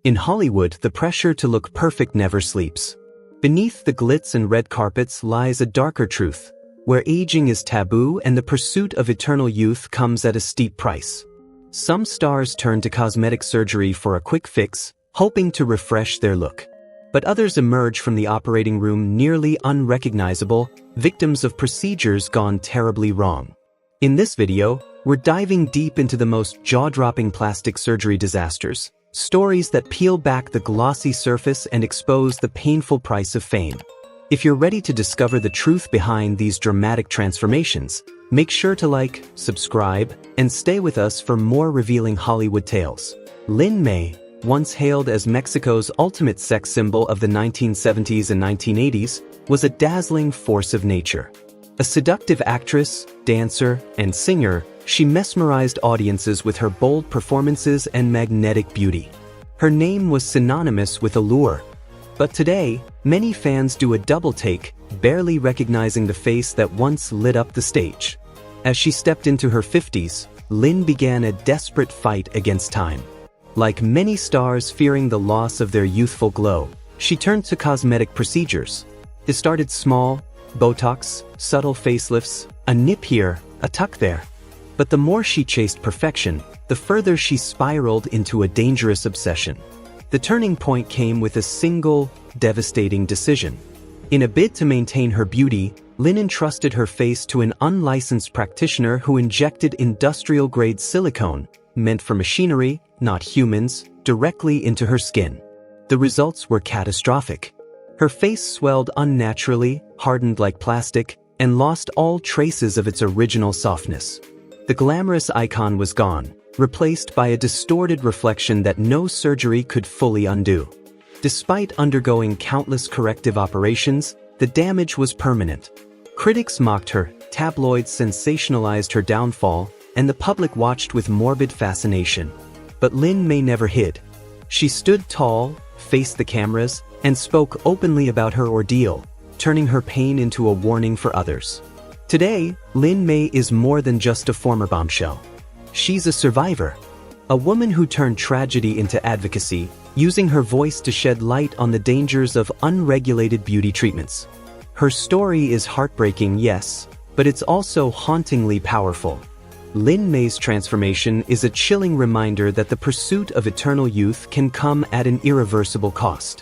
In Hollywood, the pressure to look perfect never sleeps. Beneath the glitz and red carpets lies a darker truth, where aging is taboo and the pursuit of eternal youth comes at a steep price. Some stars turn to cosmetic surgery for a quick fix, hoping to refresh their look. But others emerge from the operating room nearly unrecognizable, victims of procedures gone terribly wrong. In this video, we're diving deep into the most jaw-dropping plastic surgery disasters, stories that peel back the glossy surface and expose the painful price of fame. If you're ready to discover the truth behind these dramatic transformations, make sure to like, subscribe, and stay with us for more revealing Hollywood tales. Lynn May, once hailed as Mexico's ultimate sex symbol of the 1970s and 1980s, was a dazzling force of nature. A seductive actress, dancer, and singer, she mesmerized audiences with her bold performances and magnetic beauty. Her name was synonymous with allure. But today, many fans do a double take, barely recognizing the face that once lit up the stage. As she stepped into her 50s, Lynn began a desperate fight against time. Like many stars fearing the loss of their youthful glow, she turned to cosmetic procedures. It started small: Botox, subtle facelifts, a nip here, a tuck there. But the more she chased perfection, the further she spiraled into a dangerous obsession. The turning point came with a single, devastating decision. In a bid to maintain her beauty, Lynn entrusted her face to an unlicensed practitioner who injected industrial-grade silicone, meant for machinery, not humans, directly into her skin. The results were catastrophic. Her face swelled unnaturally, hardened like plastic, and lost all traces of its original softness. The glamorous icon was gone, replaced by a distorted reflection that no surgery could fully undo. Despite undergoing countless corrective operations, the damage was permanent. Critics mocked her, tabloids sensationalized her downfall, and the public watched with morbid fascination. But Lynn May never hid. She stood tall, faced the cameras, and spoke openly about her ordeal, turning her pain into a warning for others. Today, Lynn May is more than just a former bombshell. She's a survivor. A woman who turned tragedy into advocacy, using her voice to shed light on the dangers of unregulated beauty treatments. Her story is heartbreaking, yes, but it's also hauntingly powerful. Lynn May's transformation is a chilling reminder that the pursuit of eternal youth can come at an irreversible cost.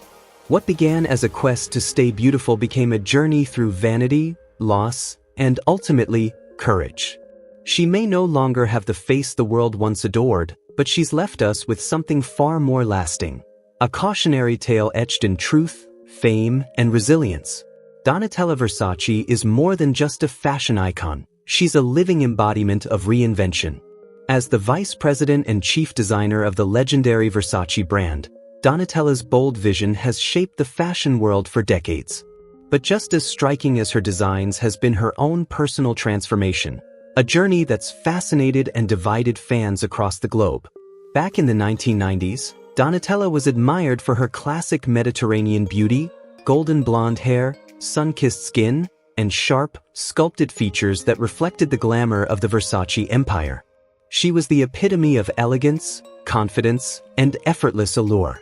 What began as a quest to stay beautiful became a journey through vanity, loss, and ultimately, courage. She may no longer have the face the world once adored, but she's left us with something far more lasting. A cautionary tale etched in truth, fame, and resilience. Donatella Versace is more than just a fashion icon. She's a living embodiment of reinvention. As the vice president and chief designer of the legendary Versace brand, Donatella's bold vision has shaped the fashion world for decades. But just as striking as her designs has been her own personal transformation, a journey that's fascinated and divided fans across the globe. Back in the 1990s, Donatella was admired for her classic Mediterranean beauty, golden blonde hair, sun-kissed skin, and sharp, sculpted features that reflected the glamour of the Versace empire. She was the epitome of elegance, confidence, and effortless allure.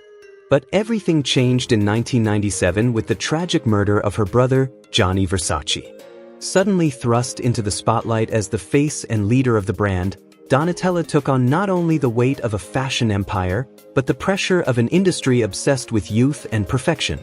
But everything changed in 1997 with the tragic murder of her brother, Gianni Versace. Suddenly thrust into the spotlight as the face and leader of the brand, Donatella took on not only the weight of a fashion empire, but the pressure of an industry obsessed with youth and perfection.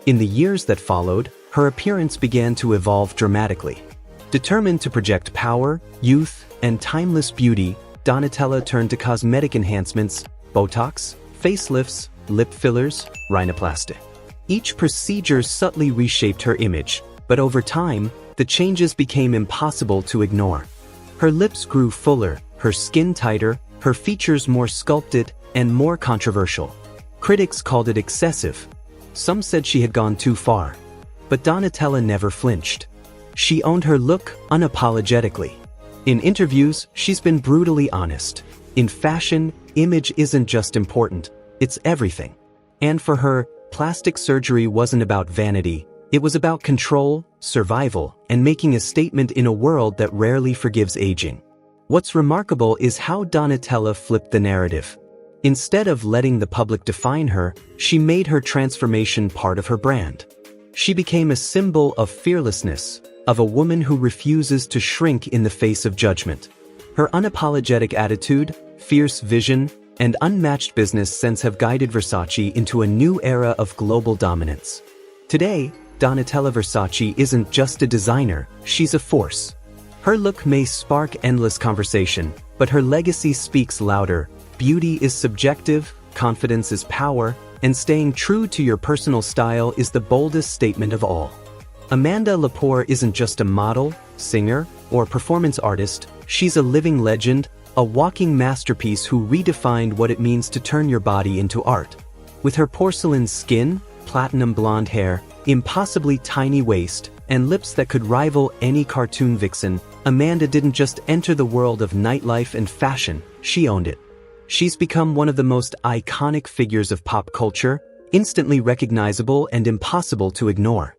In the years that followed, her appearance began to evolve dramatically. Determined to project power, youth, and timeless beauty, Donatella turned to cosmetic enhancements, Botox, facelifts, lip fillers, rhinoplasty. Each procedure subtly reshaped her image, but over time, the changes became impossible to ignore. Her lips grew fuller, her skin tighter, her features more sculpted, and more controversial. Critics called it excessive. Some said she had gone too far. But Donatella never flinched. She owned her look unapologetically. In interviews, she's been brutally honest. In fashion, image isn't just important, it's everything. And for her, plastic surgery wasn't about vanity, it was about control, survival, and making a statement in a world that rarely forgives aging. What's remarkable is how Donatella flipped the narrative. Instead of letting the public define her, she made her transformation part of her brand. She became a symbol of fearlessness, of a woman who refuses to shrink in the face of judgment. Her unapologetic attitude, fierce vision, and unmatched business sense have guided Versace into a new era of global dominance. Today, Donatella Versace isn't just a designer, she's a force. Her look may spark endless conversation, but her legacy speaks louder. Beauty is subjective, confidence is power, and staying true to your personal style is the boldest statement of all. Amanda Leapor isn't just a model, singer, or performance artist, she's a living legend, a walking masterpiece who redefined what it means to turn your body into art. With her porcelain skin, platinum blonde hair, impossibly tiny waist, and lips that could rival any cartoon vixen, Amanda didn't just enter the world of nightlife and fashion, she owned it. She's become one of the most iconic figures of pop culture, instantly recognizable and impossible to ignore.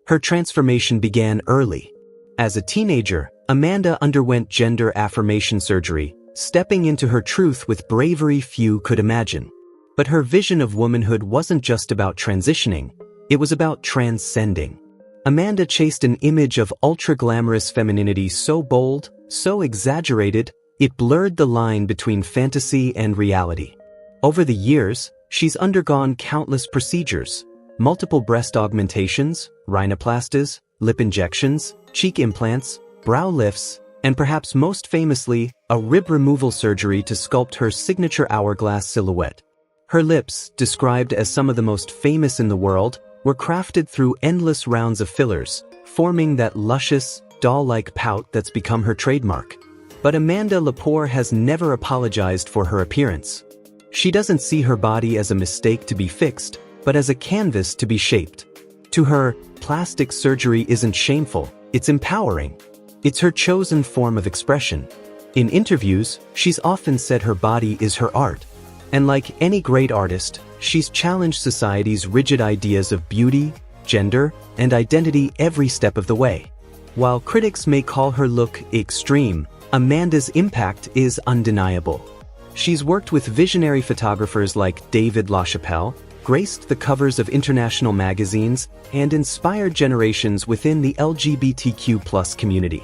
Her transformation began early. As a teenager, Amanda underwent gender affirmation surgery, stepping into her truth with bravery few could imagine. But her vision of womanhood wasn't just about transitioning, it was about transcending. Amanda chased an image of ultra-glamorous femininity so bold, so exaggerated, it blurred the line between fantasy and reality. Over the years, she's undergone countless procedures, multiple breast augmentations, rhinoplasties, lip injections, cheek implants, brow lifts, and perhaps most famously, a rib removal surgery to sculpt her signature hourglass silhouette. Her lips, described as some of the most famous in the world, were crafted through endless rounds of fillers, forming that luscious, doll-like pout that's become her trademark. But Amanda Leapor has never apologized for her appearance. She doesn't see her body as a mistake to be fixed, but as a canvas to be shaped. To her, plastic surgery isn't shameful, it's empowering. It's her chosen form of expression. In interviews, she's often said her body is her art. And like any great artist, she's challenged society's rigid ideas of beauty, gender, and identity every step of the way. While critics may call her look extreme, Amanda's impact is undeniable. She's worked with visionary photographers like David LaChapelle, graced the covers of international magazines, and inspired generations within the LGBTQ+ community.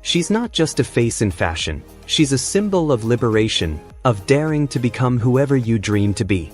She's not just a face in fashion, she's a symbol of liberation, of daring to become whoever you dream to be.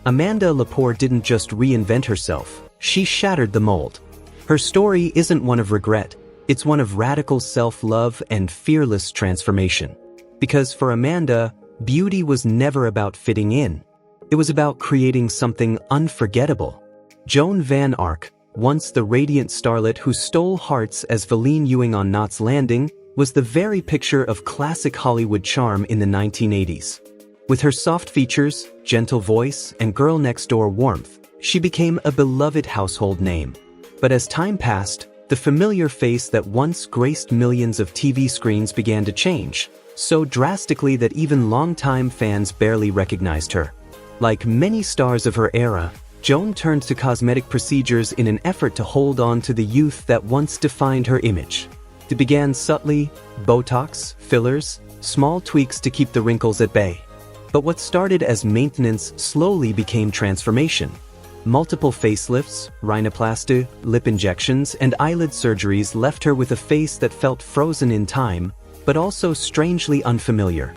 Amanda Leapor didn't just reinvent herself, she shattered the mold. Her story isn't one of regret, it's one of radical self-love and fearless transformation. Because for Amanda, beauty was never about fitting in. It was about creating something unforgettable. Joan Van Arc, once the radiant starlet who stole hearts as Feline Ewing on Knots Landing, was the very picture of classic Hollywood charm in the 1980s. With her soft features, gentle voice, and girl-next-door warmth, she became a beloved household name. But as time passed, the familiar face that once graced millions of TV screens began to change, so drastically that even longtime fans barely recognized her. Like many stars of her era, Joan turned to cosmetic procedures in an effort to hold on to the youth that once defined her image. It began subtly, Botox, fillers, small tweaks to keep the wrinkles at bay. But what started as maintenance slowly became transformation. Multiple facelifts, rhinoplasty, lip injections, and eyelid surgeries left her with a face that felt frozen in time, but also strangely unfamiliar.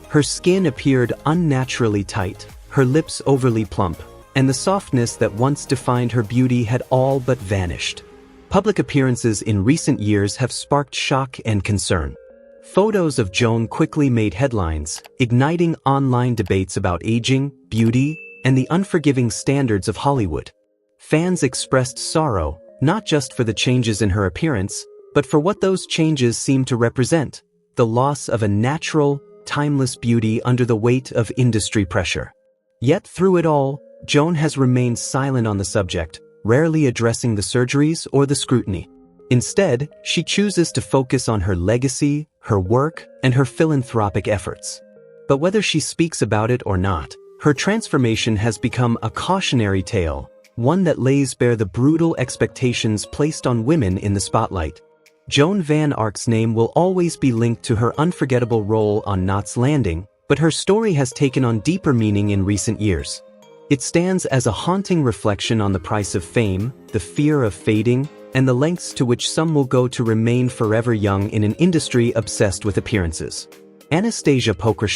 Her skin appeared unnaturally tight, her lips overly plump, and the softness that once defined her beauty had all but vanished. Public appearances in recent years have sparked shock and concern. Photos of Joan quickly made headlines, igniting online debates about aging, beauty, and the unforgiving standards of Hollywood. Fans expressed sorrow, not just for the changes in her appearance, but for what those changes seemed to represent, the loss of a natural, timeless beauty under the weight of industry pressure. Yet through it all, Joan has remained silent on the subject, rarely addressing the surgeries or the scrutiny. Instead, she chooses to focus on her legacy, her work, and her philanthropic efforts. But whether she speaks about it or not, her transformation has become a cautionary tale, one that lays bare the brutal expectations placed on women in the spotlight. Joan Van Arc's name will always be linked to her unforgettable role on Knots Landing, But her story has taken on deeper meaning in recent years. It stands as a haunting reflection on the price of fame, the fear of fading, and the lengths to which some will go to remain forever young in an industry obsessed with appearances. Anastasia Poker,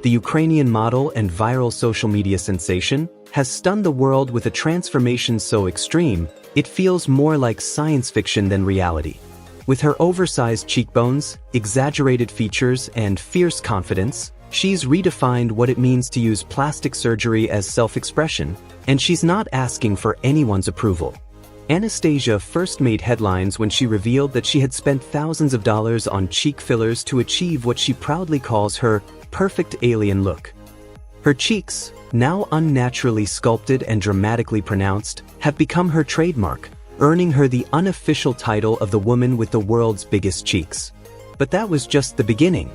the Ukrainian model and viral social media sensation, has stunned the world with a transformation so extreme, it feels more like science fiction than reality. With her oversized cheekbones, exaggerated features, and fierce confidence, she's redefined what it means to use plastic surgery as self-expression, and she's not asking for anyone's approval. Anastasia first made headlines when she revealed that she had spent thousands of dollars on cheek fillers to achieve what she proudly calls her perfect alien look. Her cheeks, now unnaturally sculpted and dramatically pronounced, have become her trademark, earning her the unofficial title of the woman with the world's biggest cheeks. But that was just the beginning.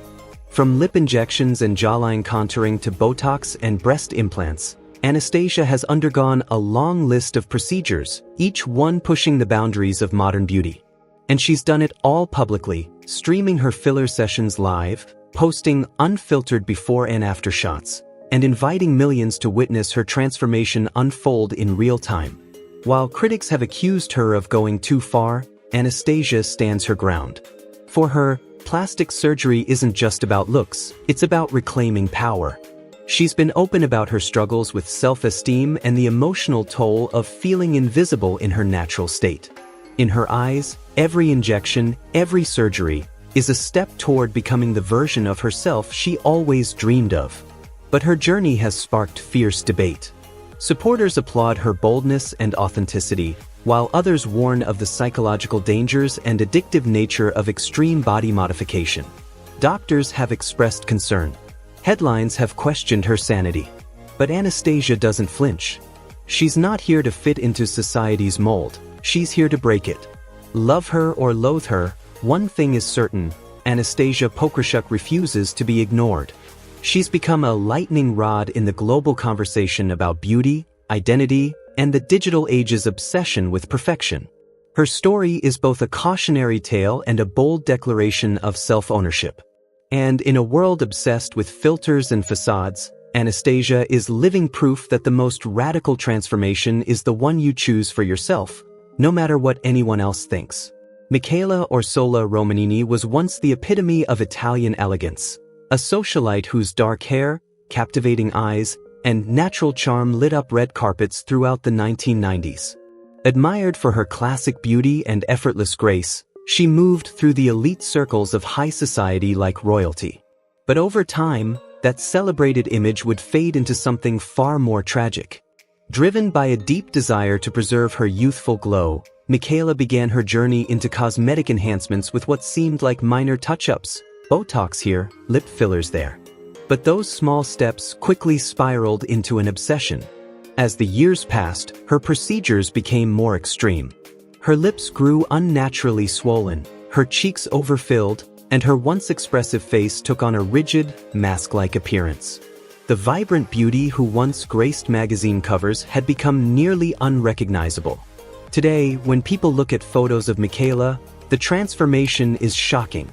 From lip injections and jawline contouring to Botox and breast implants, Anastasia has undergone a long list of procedures, each one pushing the boundaries of modern beauty. And she's done it all publicly, streaming her filler sessions live, posting unfiltered before and after shots, and inviting millions to witness her transformation unfold in real time. While critics have accused her of going too far, Anastasia stands her ground. For her, plastic surgery isn't just about looks, it's about reclaiming power. She's been open about her struggles with self-esteem and the emotional toll of feeling invisible in her natural state. In her eyes, every injection, every surgery, is a step toward becoming the version of herself she always dreamed of. But her journey has sparked fierce debate. Supporters applaud her boldness and authenticity, while others warn of the psychological dangers and addictive nature of extreme body modification. Doctors have expressed concern. Headlines have questioned her sanity. But Anastasia doesn't flinch. She's not here to fit into society's mold, she's here to break it. Love her or loathe her, one thing is certain, Anastasia Poker refuses to be ignored. She's become a lightning rod in the global conversation about beauty, identity, and the digital age's obsession with perfection. Her story is both a cautionary tale and a bold declaration of self-ownership. And in a world obsessed with filters and facades, Anastasia is living proof that the most radical transformation is the one you choose for yourself, no matter what anyone else thinks. Michaela Romanini was once the epitome of Italian elegance, a socialite whose dark hair, captivating eyes, and natural charm lit up red carpets throughout the 1990s. Admired for her classic beauty and effortless grace, she moved through the elite circles of high society like royalty. But over time, that celebrated image would fade into something far more tragic. Driven by a deep desire to preserve her youthful glow, Michaela began her journey into cosmetic enhancements with what seemed like minor touch-ups, Botox here, lip fillers there. But those small steps quickly spiraled into an obsession. As the years passed, her procedures became more extreme. Her lips grew unnaturally swollen, her cheeks overfilled, and her once expressive face took on a rigid, mask-like appearance. The vibrant beauty who once graced magazine covers had become nearly unrecognizable. Today, when people look at photos of Michaela, the transformation is shocking.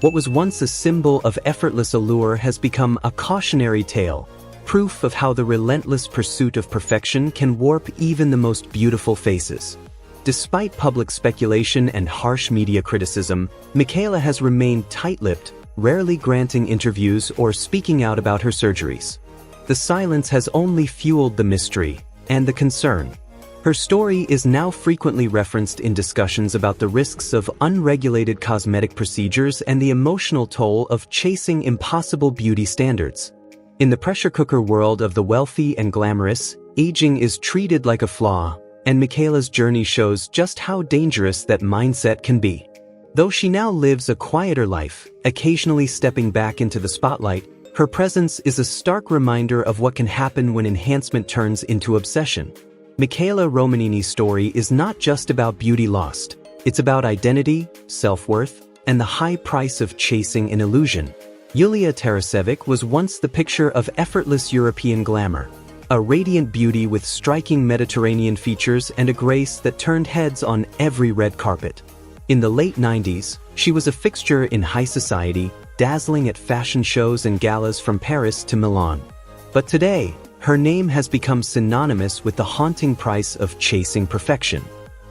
What was once a symbol of effortless allure has become a cautionary tale, proof of how the relentless pursuit of perfection can warp even the most beautiful faces. Despite public speculation and harsh media criticism, Michaela has remained tight-lipped, rarely granting interviews or speaking out about her surgeries. The silence has only fueled the mystery and the concern. Her story is now frequently referenced in discussions about the risks of unregulated cosmetic procedures and the emotional toll of chasing impossible beauty standards. In the pressure cooker world of the wealthy and glamorous, aging is treated like a flaw, and Michaela's journey shows just how dangerous that mindset can be. Though she now lives a quieter life, occasionally stepping back into the spotlight, her presence is a stark reminder of what can happen when enhancement turns into obsession. Michaela Romanini's story is not just about beauty lost. It's about identity, self-worth, and the high price of chasing an illusion. Terraceic was once the picture of effortless European glamour, a radiant beauty with striking Mediterranean features and a grace that turned heads on every red carpet. In the late 90s, she was a fixture in high society, dazzling at fashion shows and galas from Paris to Milan. But today, her name has become synonymous with the haunting price of chasing perfection.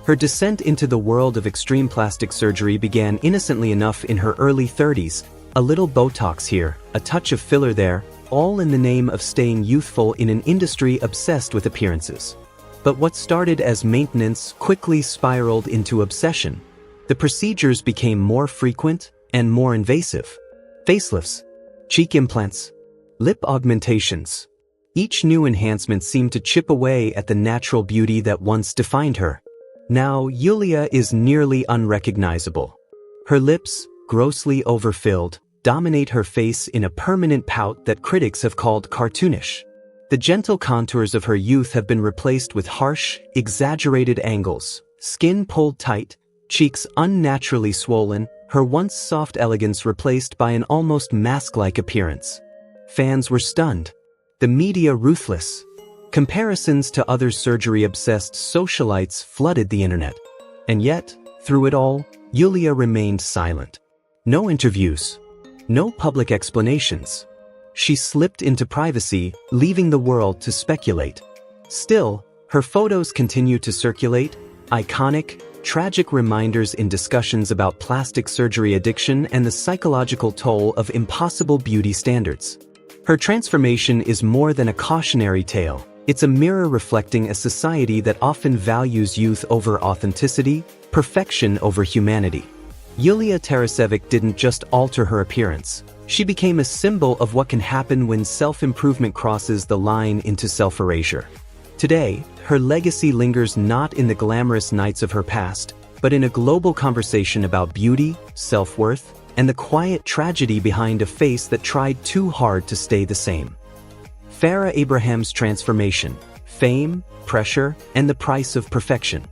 Her descent into the world of extreme plastic surgery began innocently enough in her early 30s, a little Botox here, a touch of filler there, all in the name of staying youthful in an industry obsessed with appearances. But what started as maintenance quickly spiraled into obsession. The procedures became more frequent and more invasive. Facelifts, cheek implants, lip augmentations. Each new enhancement seemed to chip away at the natural beauty that once defined her. Now, Yulia is nearly unrecognizable. Her lips, grossly overfilled, dominate her face in a permanent pout that critics have called cartoonish. The gentle contours of her youth have been replaced with harsh, exaggerated angles, skin pulled tight, cheeks unnaturally swollen, her once soft elegance replaced by an almost mask-like appearance. Fans were stunned. The media ruthless. Comparisons to other surgery-obsessed socialites flooded the internet. And yet, through it all, Yulia remained silent. No interviews. No public explanations. She slipped into privacy, leaving the world to speculate. Still, her photos continue to circulate, iconic, tragic reminders in discussions about plastic surgery addiction and the psychological toll of impossible beauty standards. Her transformation is more than a cautionary tale. It's a mirror reflecting a society that often values youth over authenticity, perfection over humanity. Yulia Terraceic didn't just alter her appearance. She became a symbol of what can happen when self-improvement crosses the line into self-erasure. Today, her legacy lingers not in the glamorous nights of her past, but in a global conversation about beauty, self-worth, and the quiet tragedy behind a face that tried too hard to stay the same. Farrah Abraham's transformation, fame, pressure, and the price of perfection.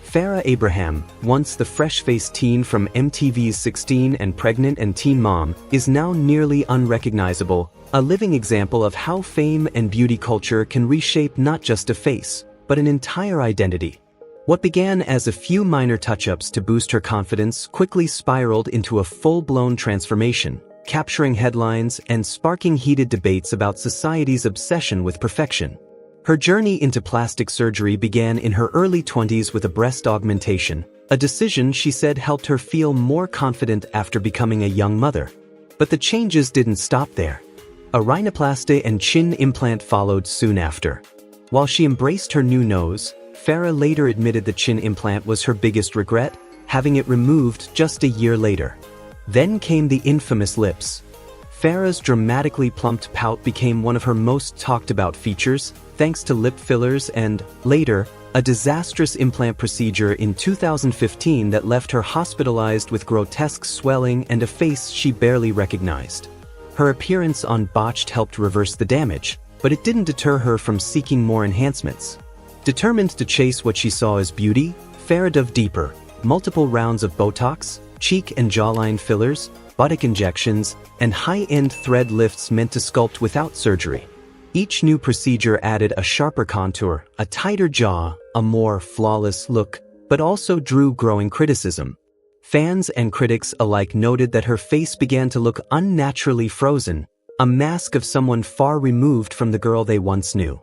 Farrah Abraham, once the fresh-faced teen from MTV's 16 and Pregnant and Teen Mom, is now nearly unrecognizable, a living example of how fame and beauty culture can reshape not just a face, but an entire identity. What began as a few minor touch-ups to boost her confidence quickly spiraled into a full-blown transformation, capturing headlines and sparking heated debates about society's obsession with perfection. Her journey into plastic surgery began in her early 20s with a breast augmentation, a decision she said helped her feel more confident after becoming a young mother. But the changes didn't stop there. A rhinoplasty and chin implant followed soon after. While she embraced her new nose, Farrah later admitted the chin implant was her biggest regret, having it removed just a year later. Then came the infamous lips. Farrah's dramatically plumped pout became one of her most talked about features, thanks to lip fillers and, later, a disastrous implant procedure in 2015 that left her hospitalized with grotesque swelling and a face she barely recognized. Her appearance on Botched helped reverse the damage, but it didn't deter her from seeking more enhancements. Determined to chase what she saw as beauty, Farrah dove deeper, multiple rounds of Botox, cheek and jawline fillers, buttock injections, and high-end thread lifts meant to sculpt without surgery. Each new procedure added a sharper contour, a tighter jaw, a more flawless look, but also drew growing criticism. Fans and critics alike noted that her face began to look unnaturally frozen, a mask of someone far removed from the girl they once knew.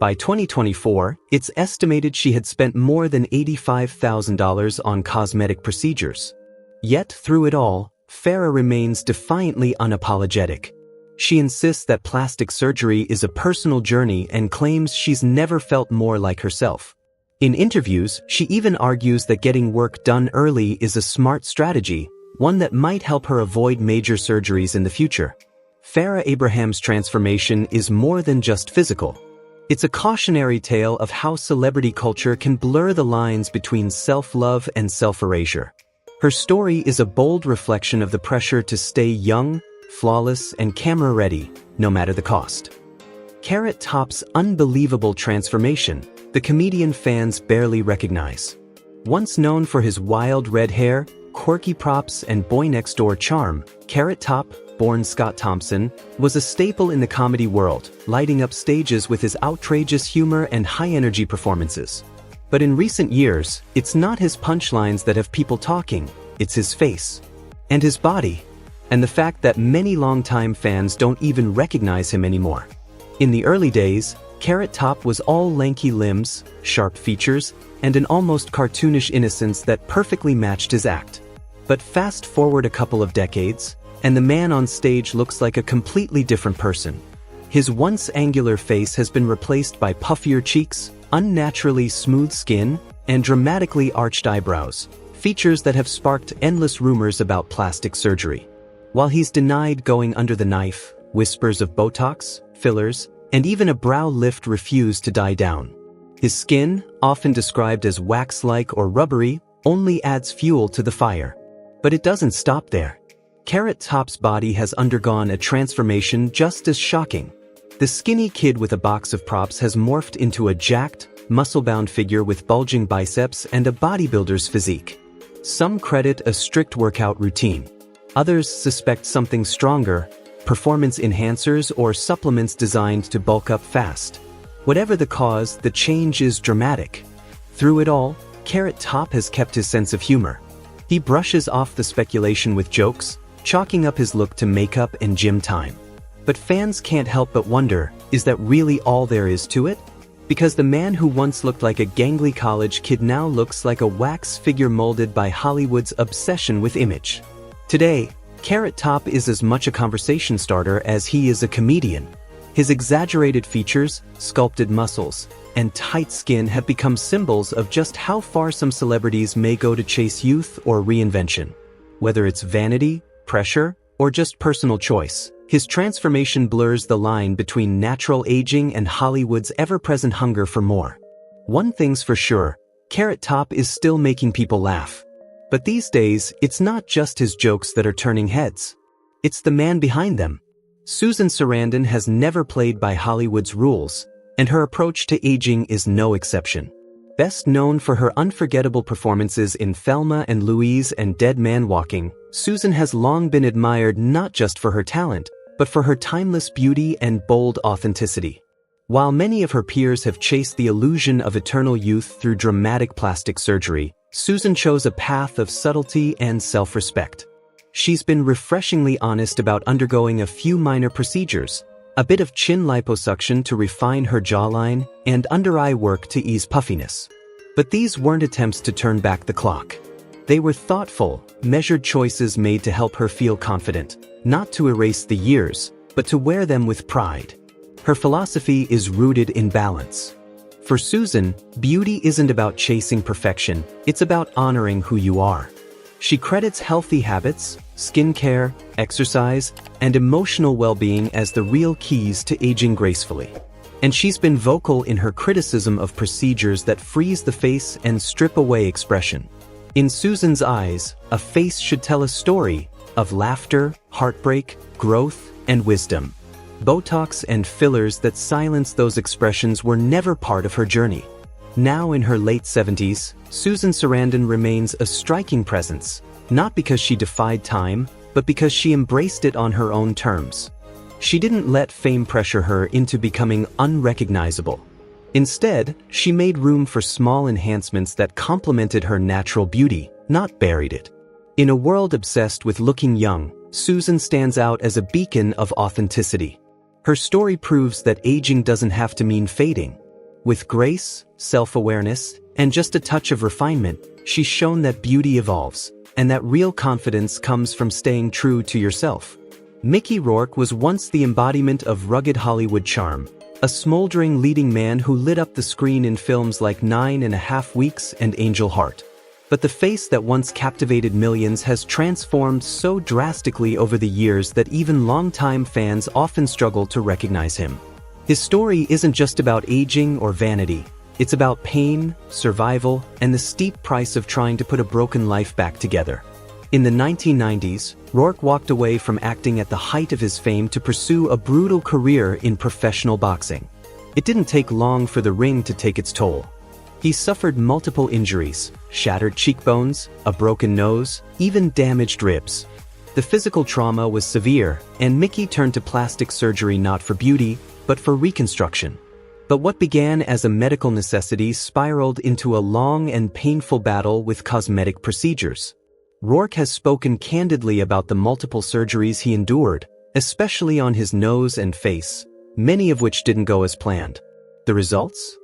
By 2024, it's estimated she had spent more than $85,000 on cosmetic procedures. Yet, through it all, Farrah remains defiantly unapologetic. She insists that plastic surgery is a personal journey and claims she's never felt more like herself. In interviews, she even argues that getting work done early is a smart strategy, one that might help her avoid major surgeries in the future. Farrah Abraham's transformation is more than just physical. It's a cautionary tale of how celebrity culture can blur the lines between self-love and self-erasure. Her story is a bold reflection of the pressure to stay young, flawless, and camera-ready, no matter the cost. Carrot Top's unbelievable transformation, the comedian fans barely recognize. Once known for his wild red hair, quirky props, and boy-next-door charm, Carrot Top, born Scott Thompson, was a staple in the comedy world, lighting up stages with his outrageous humor and high-energy performances. But in recent years, it's not his punchlines that have people talking, it's his face. And his body. and the fact that many longtime fans don't even recognize him anymore. In the early days, Carrot Top was all lanky limbs, sharp features, and an almost cartoonish innocence that perfectly matched his act. But fast forward a couple of decades, and the man on stage looks like a completely different person. His once angular face has been replaced by puffier cheeks, unnaturally smooth skin, and dramatically arched eyebrows, features that have sparked endless rumors about plastic surgery. While he's denied going under the knife, whispers of Botox, fillers, and even a brow lift refuse to die down. His skin, often described as wax-like or rubbery, only adds fuel to the fire. But it doesn't stop there. Carrot Top's body has undergone a transformation just as shocking. The skinny kid with a box of props has morphed into a jacked, muscle-bound figure with bulging biceps and a bodybuilder's physique. Some credit a strict workout routine. Others suspect something stronger, performance enhancers or supplements designed to bulk up fast. Whatever the cause, the change is dramatic. Through it all, Carrot Top has kept his sense of humor. He brushes off the speculation with jokes, chalking up his look to makeup and gym time. But fans can't help but wonder, is that really all there is to it? Because the man who once looked like a gangly college kid now looks like a wax figure molded by Hollywood's obsession with image. Today, Carrot Top is as much a conversation starter as he is a comedian. His exaggerated features, sculpted muscles, and tight skin have become symbols of just how far some celebrities may go to chase youth or reinvention. Whether it's vanity, pressure, or just personal choice, his transformation blurs the line between natural aging and Hollywood's ever-present hunger for more. One thing's for sure, Carrot Top is still making people laugh. But these days, it's not just his jokes that are turning heads. It's the man behind them. Susan Sarandon has never played by Hollywood's rules, and her approach to aging is no exception. Best known for her unforgettable performances in Thelma and Louise and Dead Man Walking, Susan has long been admired not just for her talent, but for her timeless beauty and bold authenticity. While many of her peers have chased the illusion of eternal youth through dramatic plastic surgery, Susan chose a path of subtlety and self-respect. She's been refreshingly honest about undergoing a few minor procedures, a bit of chin liposuction to refine her jawline, and under-eye work to ease puffiness. But these weren't attempts to turn back the clock. They were thoughtful, measured choices made to help her feel confident, not to erase the years, but to wear them with pride. Her philosophy is rooted in balance. For Susan, beauty isn't about chasing perfection, it's about honoring who you are. She credits healthy habits, skincare, exercise, and emotional well-being as the real keys to aging gracefully. And she's been vocal in her criticism of procedures that freeze the face and strip away expression. In Susan's eyes, a face should tell a story of laughter, heartbreak, growth, and wisdom. Botox and fillers that silence those expressions were never part of her journey. Now in her late 70s, Susan Sarandon remains a striking presence, not because she defied time, but because she embraced it on her own terms. She didn't let fame pressure her into becoming unrecognizable. Instead, she made room for small enhancements that complemented her natural beauty, not buried it. In a world obsessed with looking young, Susan stands out as a beacon of authenticity. Her story proves that aging doesn't have to mean fading. With grace, self-awareness, and just a touch of refinement, she's shown that beauty evolves, and that real confidence comes from staying true to yourself. Mickey Rourke was once the embodiment of rugged Hollywood charm, a smoldering leading man who lit up the screen in films like 9½ Weeks and Angel Heart. But the face that once captivated millions has transformed so drastically over the years that even longtime fans often struggle to recognize him. His story isn't just about aging or vanity. It's about pain, survival, and the steep price of trying to put a broken life back together. In the 1990s, Rourke walked away from acting at the height of his fame to pursue a brutal career in professional boxing. It didn't take long for the ring to take its toll. He suffered multiple injuries, shattered cheekbones, a broken nose, even damaged ribs. The physical trauma was severe, and Mickey turned to plastic surgery not for beauty, but for reconstruction. But what began as a medical necessity spiraled into a long and painful battle with cosmetic procedures. Rourke has spoken candidly about the multiple surgeries he endured, especially on his nose and face, many of which didn't go as planned. The results?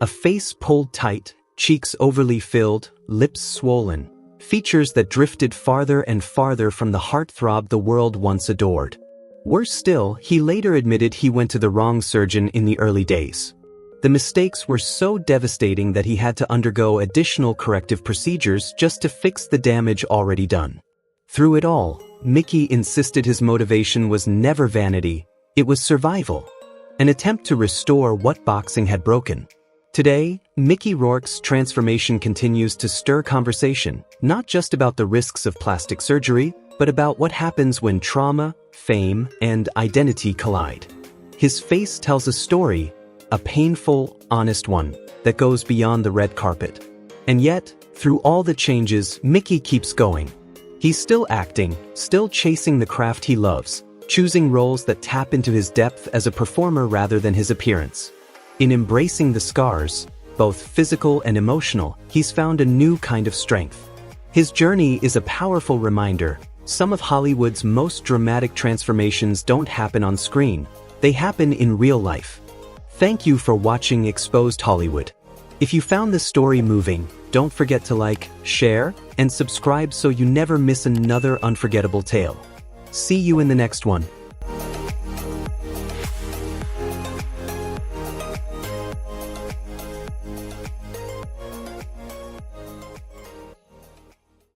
A face pulled tight, cheeks overly filled, lips swollen, features that drifted farther and farther from the heartthrob the world once adored. Worse still, he later admitted he went to the wrong surgeon in the early days. The mistakes were so devastating that he had to undergo additional corrective procedures just to fix the damage already done. Through it all, Mickey insisted his motivation was never vanity, it was survival. An attempt to restore what boxing had broken. Today, Mickey Rourke's transformation continues to stir conversation, not just about the risks of plastic surgery, but about what happens when trauma, fame, and identity collide. His face tells a story, a painful, honest one, that goes beyond the red carpet. And yet, through all the changes, Mickey keeps going. He's still acting, still chasing the craft he loves, choosing roles that tap into his depth as a performer rather than his appearance. In embracing the scars, both physical and emotional, he's found a new kind of strength. His journey is a powerful reminder. Some of Hollywood's most dramatic transformations don't happen on screen, they happen in real life. Thank you for watching Exposed Hollywood. If you found this story moving, don't forget to like, share, and subscribe so you never miss another unforgettable tale. See you in the next one.